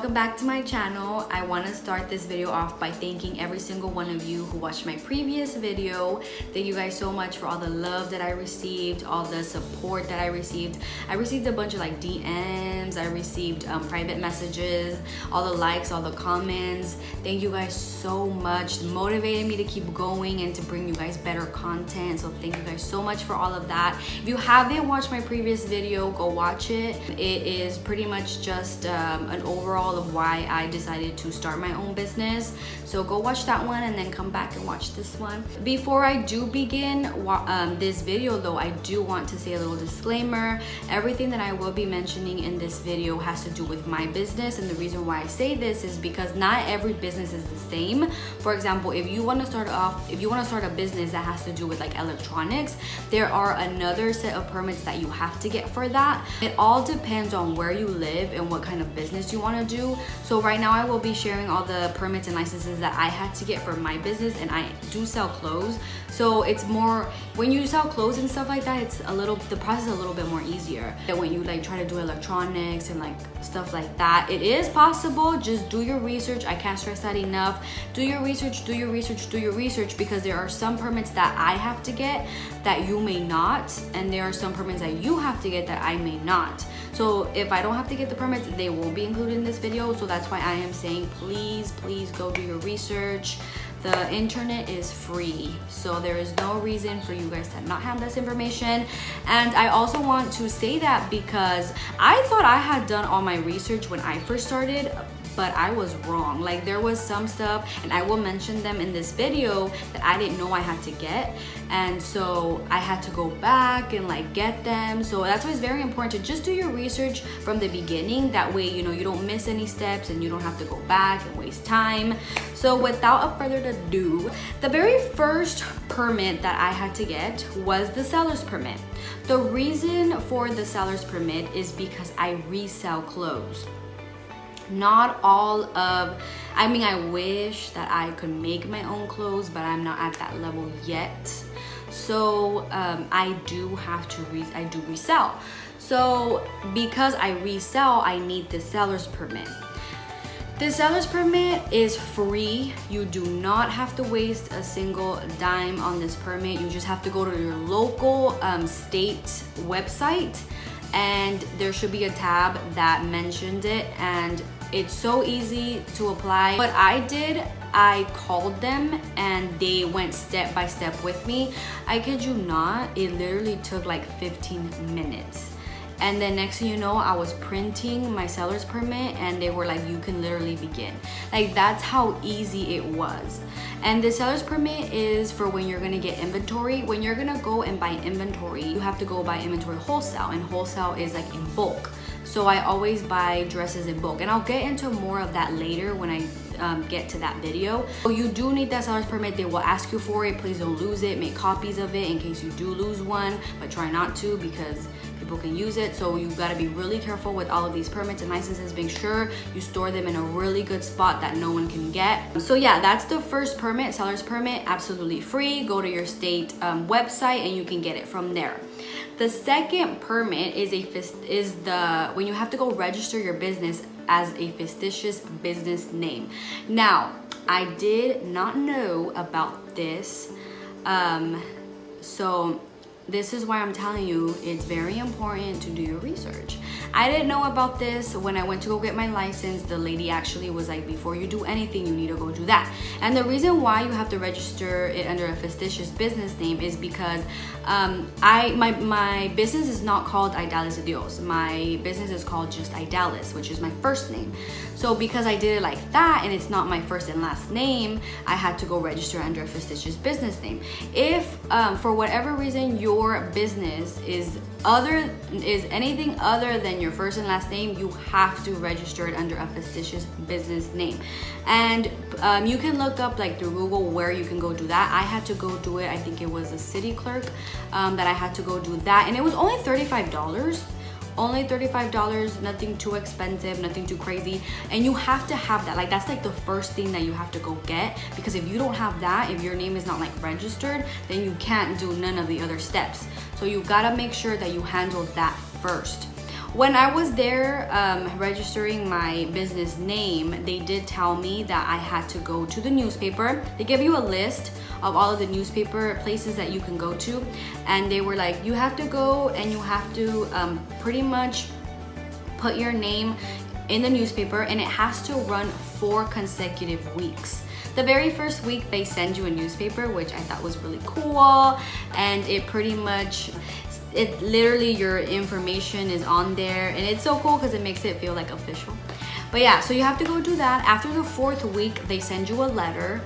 welcome back to my channel. I want to start this video off by thanking every single one of you who watched my previous video. Thank you guys so much for all the love that I received, all the support that I received. I received a bunch of like DMs, I received private messages, all the likes, all the comments. Thank you guys so much. It motivated me to keep going and to bring you guys better content. So thank you guys so much for all of that. If you haven't watched my previous video, go watch it. It is pretty much just an overall of why I decided to start my own business. So go watch that one and then come back and watch this one. Before I do begin this video though, I do want to say a little disclaimer. Everything that I will be mentioning in this video has to do with my business, and the reason why I say this is because not every business is the same. For example, if you want to start a business that has to do with like electronics, there are another set of permits that you have to get for that. It all depends on where you live and what kind of business you want to do. So right now I will be sharing all the permits and licenses that I had to get for my business, and I do sell clothes. So it's more, when you sell clothes and stuff like that, it's the process is a little bit more easier than when you like try to do electronics and like stuff like that. It is possible, just do your research. I can't stress that enough. Do your research, do your research, do your research, because there are some permits that I have to get that you may not, and there are some permits that you have to get that I may not. So if I don't have to get the permits, they won't be included in this video. So that's why I am saying please go do your research. The internet is free, so there is no reason for you guys to not have this information. And I also want to say that because I thought I had done all my research when I first started, but I was wrong. Like there was some stuff, and I will mention them in this video, that I didn't know I had to get, and so I had to go back and like get them. So that's why it's very important to just do your research from the beginning. That way, you know, you don't miss any steps and you don't have to go back and waste time. So without further ado, the very first permit that I had to get was the seller's permit. The reason for the seller's permit is because I resell clothes. Not all of, I mean, I wish that I could make my own clothes, but I'm not at that level yet. So I do resell. So because I resell, I need the seller's permit. The seller's permit is free. You do not have to waste a single dime on this permit. You just have to go to your local state website, and there should be a tab that mentioned it, and it's so easy to apply. What I did, I called them and they went step by step with me. I kid you not, it literally took like 15 minutes. And then next thing you know, I was printing my seller's permit and they were like, you can literally begin. Like that's how easy it was. And the seller's permit is for when you're gonna get inventory. When you're gonna go and buy inventory, you have to go buy inventory wholesale, and wholesale is like in bulk. So I always buy dresses in bulk, and I'll get into more of that later when I get to that video. So you do need that seller's permit. They will ask you for it. Please don't lose it. Make copies of it in case you do lose one, but try not to, because people can use it. So you got to be really careful with all of these permits and licenses. Make sure you store them in a really good spot that no one can get. So yeah, that's the first permit, seller's permit, absolutely free. Go to your state website and you can get it from there. The second permit is when you have to go register your business as a fictitious business name. Now, I did not know about this, so this is why I'm telling you it's very important to do your research. I didn't know about this when I went to go get my license. The lady actually was like, before you do anything, you need to go do that. And the reason why you have to register it under a fictitious business name is because my business is not called Ideales de Dios. My business is called just Ideales, which is my first name. So because I did it like that and it's not my first and last name, I had to go register under a fictitious business name. If for whatever reason your business is anything other than your first and last name, you have to register it under a fictitious business name. And you can look up like through Google where you can go do that. I had to go do it. I think it was a city clerk that I had to go do that, and it was only $35. Only $35, nothing too expensive, nothing too crazy. And you have to have that. Like that's like the first thing that you have to go get, because if you don't have that, if your name is not like registered, then you can't do none of the other steps. So you gotta make sure that you handle that first. When I was there registering my business name, they did tell me that I had to go to the newspaper. They give you a list of all of the newspaper places that you can go to, and they were like, you have to go and you have to pretty much put your name in the newspaper, and it has to run 4 consecutive weeks. The very first week they send you a newspaper, which I thought was really cool, and it pretty much, it literally, your information is on there, and it's so cool because it makes it feel like official. But yeah, so you have to go do that. After the 4th week, they send you a letter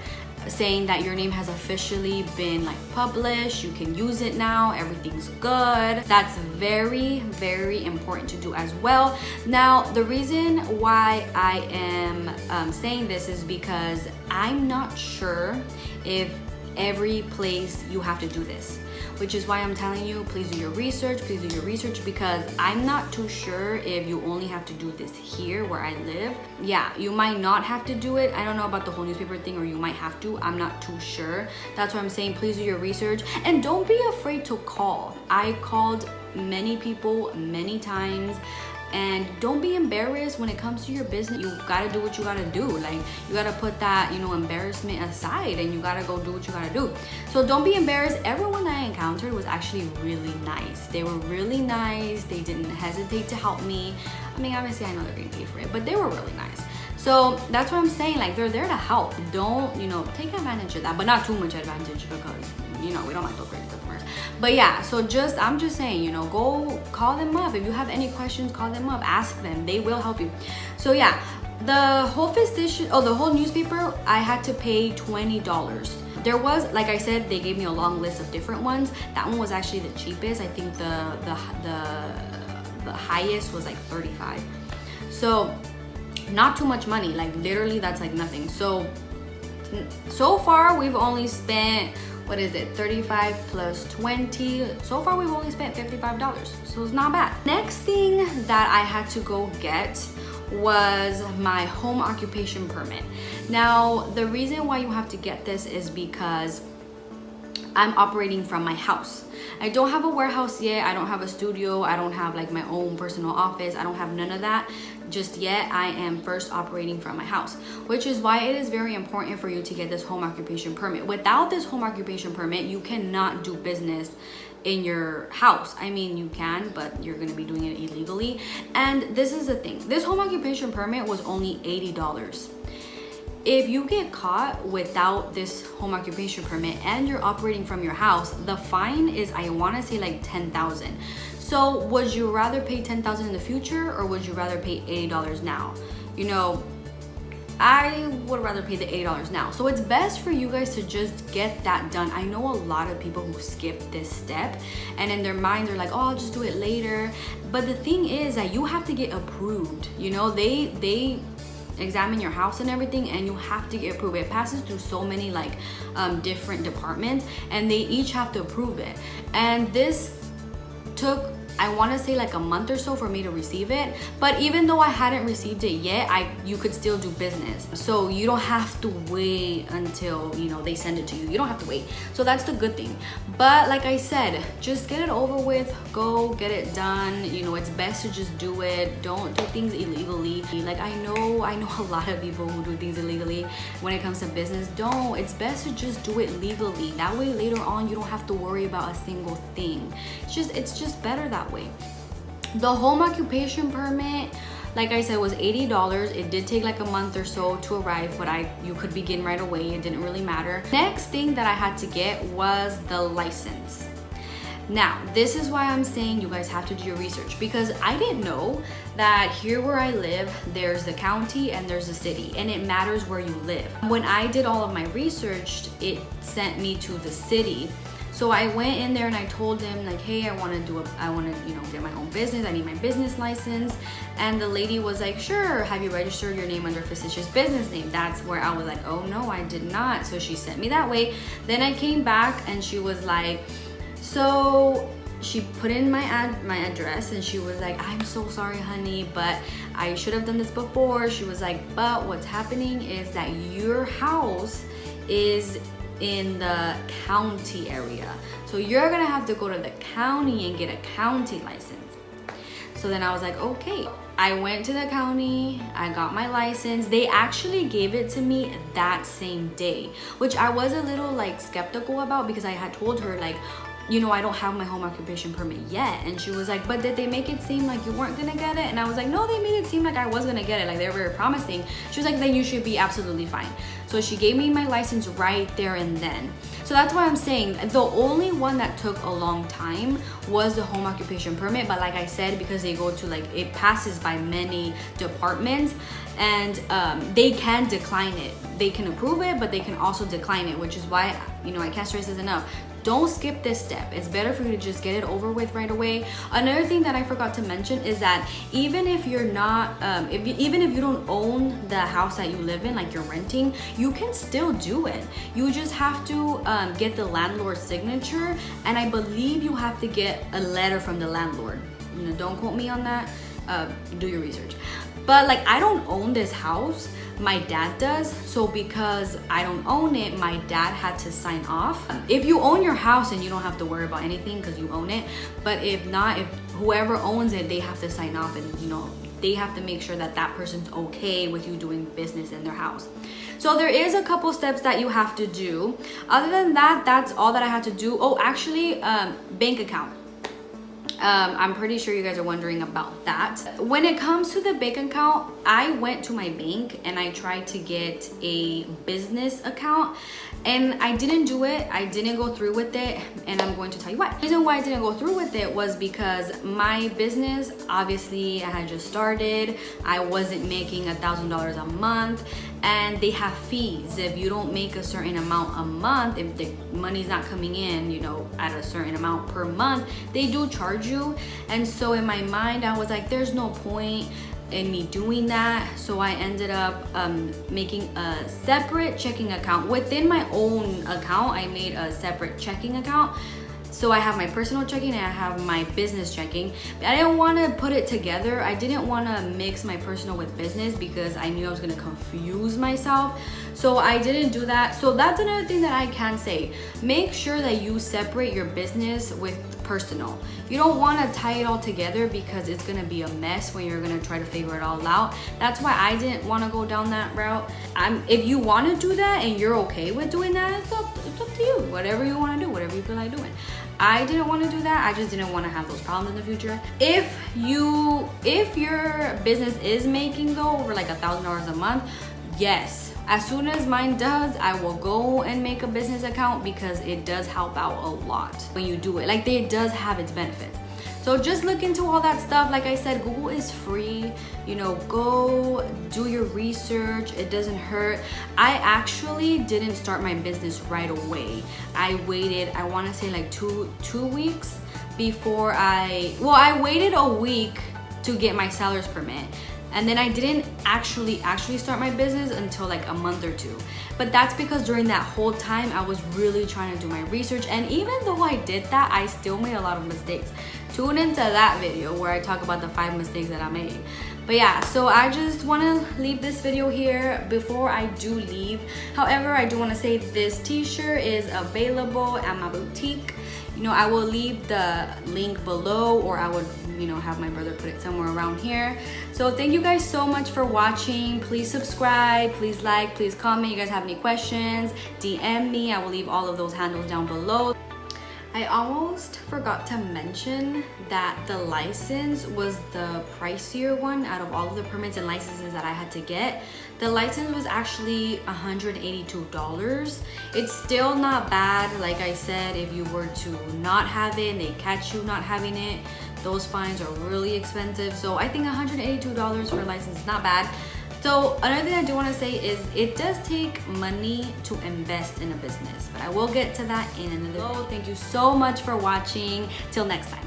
saying that your name has officially been like published, you can use it now, everything's good. That's very, very important to do as well. Now, the reason why I am saying this is because I'm not sure if every place you have to do this, which is why I'm telling you, please do your research, because I'm not too sure if you only have to do this here where I live. Yeah, you might not have to do it. I don't know about the whole newspaper thing, or you might have to. I'm not too sure. That's why I'm saying please do your research, and don't be afraid to call. I called many people many times. And don't be embarrassed when it comes to your business. You gotta do what you gotta do. Like, you gotta put that, you know, embarrassment aside, and you gotta go do what you gotta do. So don't be embarrassed. Everyone I encountered was actually really nice. They were really nice. They didn't hesitate to help me. I mean, obviously I know they're getting paid for it, but they were really nice. So that's what I'm saying, like, they're there to help. Don't, you know, take advantage of that, but not too much advantage, because, you know, we don't like those crazy customers. But yeah, so I'm just saying, you know, go call them up. If you have any questions, call them up, ask them. They will help you. So yeah, the whole the whole newspaper, I had to pay $20. There was, like I said, they gave me a long list of different ones. That one was actually the cheapest. I think the highest was like $35. So not too much money, like literally that's like nothing. So far we've only spent, what is it, 35 plus 20. So far we've only spent $55, so it's not bad. Next thing that I had to go get was my home occupation permit. Now, the reason why you have to get this is because I'm operating from my house. I don't have a warehouse yet. I don't have a studio. I don't have like my own personal office. I don't have none of that just yet. I am first operating from my house, which is why it is very important for you to get this home occupation permit. Without this home occupation permit, you cannot do business in your house. I mean, you can, but you're gonna be doing it illegally. And this is the thing. This home occupation permit was only $80. If you get caught without this home occupation permit and you're operating from your house, the fine is, I want to say, like $10,000. So would you rather pay $10,000 in the future, or would you rather pay $80 now? You know, I would rather pay the $80 now. So it's best for you guys to just get that done. I know a lot of people who skip this step, and in their mind they're like, oh, I'll just do it later. But the thing is that you have to get approved. You know, they examine your house and everything, and you have to get approved. It passes through so many like different departments, and they each have to approve it. And this took, I want to say, like a month or so for me to receive it. But even though I hadn't received it yet, you could still do business. So you don't have to wait until, you know, they send it to you. You don't have to wait. So that's the good thing. But like I said, just get it over with. Go get it done. You know, it's best to just do it. Don't do things illegally. Like I know a lot of people who do things illegally when it comes to business. Don't. It's best to just do it legally. That way later on you don't have to worry about a single thing. It's just better that way. The home occupation permit, like I said, was $80. It did take like a month or so to arrive, but you could begin right away. It didn't really matter. Next thing that I had to get was the license. Now, this is why I'm saying you guys have to do your research, because I didn't know that here where I live, there's the county and there's the city, and it matters where you live. When I did all of my research, it sent me to the city. So I went in there and I told them like, hey, I want to, you know, get my own business. I need my business license. And the lady was like, sure, have you registered your name under fictitious business name? That's where I was like, oh no, I did not. So she sent me that way. Then I came back and she was like, so she put in my address, and she was like, I'm so sorry, honey, but I should have done this before. She was like, but what's happening is that your house is in the county area, so you're gonna have to go to the county and get a county license. So then I was like, okay. I went to the county, I got my license. They actually gave it to me that same day, which I was a little like skeptical about, because I had told her like, you know, I don't have my home occupation permit yet. And she was like, but did they make it seem like you weren't gonna get it? And I was like, no, they made it seem like I was gonna get it. Like, they were very promising. She was like, then you should be absolutely fine. So she gave me my license right there and then. So that's why I'm saying the only one that took a long time was the home occupation permit. But like I said, because they go to like, it passes by many departments, and they can decline it. They can approve it, but they can also decline it, which is why, you know, I can't stress this enough. Don't skip this step. It's better for you to just get it over with right away. Another thing that I forgot to mention is that even if you're not, even if you don't own the house that you live in, like you're renting, you can still do it. You just have to get the landlord's signature, and I believe you have to get a letter from the landlord. You know, don't quote me on that. Do your research. But like, I don't own this house. My dad does. So because I don't own it, my dad had to sign off. If you own your house, and you don't have to worry about anything because you own it. But if not, if whoever owns it, they have to sign off, and you know, they have to make sure that that person's okay with you doing business in their house. So there is a couple steps that you have to do. Other than that, that's all that I had to do. Oh, actually, bank account. I'm pretty sure you guys are wondering about that. When it comes to the bank account, I went to my bank and I tried to get a business account, and I didn't do it. I didn't go through with it, and I'm going to tell you why. The reason why I didn't go through with it was because my business, obviously, I had just started. I wasn't making $1,000 a month, and they have fees. If you don't make a certain amount a month, if the money's not coming in, you know, at a certain amount per month, they do charge you. And so in my mind, I was like, there's no point in me doing that. So I ended up making a separate checking account. Within my own account, I made a separate checking account. So I have my personal checking and I have my business checking. I didn't want to put it together. I didn't want to mix my personal with business because I knew I was going to confuse myself. So I didn't do that. So that's another thing that I can say. Make sure that you separate your business with personal. You don't want to tie it all together because it's going to be a mess when you're going to try to figure it all out. That's why I didn't want to go down that route. If you want to do that and you're okay with doing that, it's up to you. Whatever you want to do, whatever you feel like doing. I didn't want to do that. I just didn't want to have those problems in the future. If your business is making though over like $1,000 a month, yes. As soon as mine does, I will go and make a business account because it does help out a lot when you do it. Like, it does have its benefits. So just look into all that stuff. Like I said, Google is free. You know, go do your research. It doesn't hurt. I actually didn't start my business right away. I waited, I want to say like two weeks before I waited a week to get my seller's permit. And then I didn't actually start my business until like a month or two. But that's because during that whole time, I was really trying to do my research. And even though I did that, I still made a lot of mistakes. Tune into that video where I talk about the 5 mistakes that I made. But yeah, so I just want to leave this video here before I do leave. However, I do want to say this t-shirt is available at my boutique. You know, I will leave the link below, or I would, you know, have my brother put it somewhere around here. So thank you guys so much for watching. Please subscribe, please like, please comment. You guys have any questions, DM me. I will leave all of those handles down below. I almost forgot to mention that the license was the pricier one out of all of the permits and licenses that I had to get. The license was actually $182. It's still not bad. Like I said, if you were to not have it and they catch you not having it, those fines are really expensive. So I think $182 for a license is not bad. So another thing I do want to say is it does take money to invest in a business, but I will get to that in another video. Thank you so much for watching. Till next time.